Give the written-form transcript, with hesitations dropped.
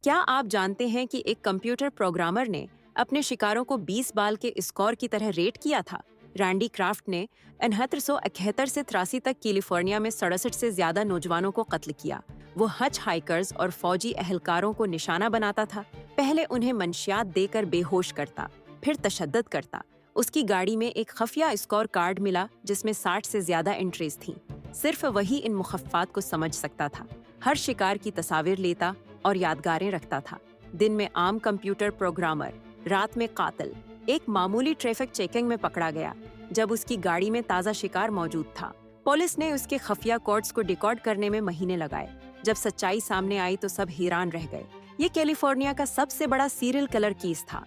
क्या आप जानते हैं कि एक कंप्यूटर प्रोग्रामर ने अपने शिकारों को 20 बाल के स्कोर की तरह रेट किया था? रैंडी क्राफ्ट ने 6971 से 83 तक कैलिफोर्निया में 67 से ज्यादा नौजवानों को कत्ल किया। वो हज हाइकर्स और फौजी एहलकारों को निशाना बनाता था। पहले उन्हें मंशियात देकर बेहोश करता, फिर तशद्दुद करता। उसकी गाड़ी में एक खफिया स्कोर कार्ड मिला जिसमें 60 से ज्यादा एंट्रीज थीं। सिर्फ वही इन मुखफ़्फ़ात को समझ सकता था। हर शिकार की तस्वीर लेता और यादगारें रखता था। दिन में आम कंप्यूटर प्रोग्रामर, रात में कातिल। एक मामूली ट्रैफिक चेकिंग में पकड़ा गया जब उसकी गाड़ी में ताज़ा शिकार मौजूद था। पुलिस ने उसके खफिया कोड्स को डिकोड करने में महीने लगाए। जब सच्चाई सामने आई तो सब हैरान रह गए। ये कैलिफोर्निया का सबसे बड़ा सीरियल किलर केस था।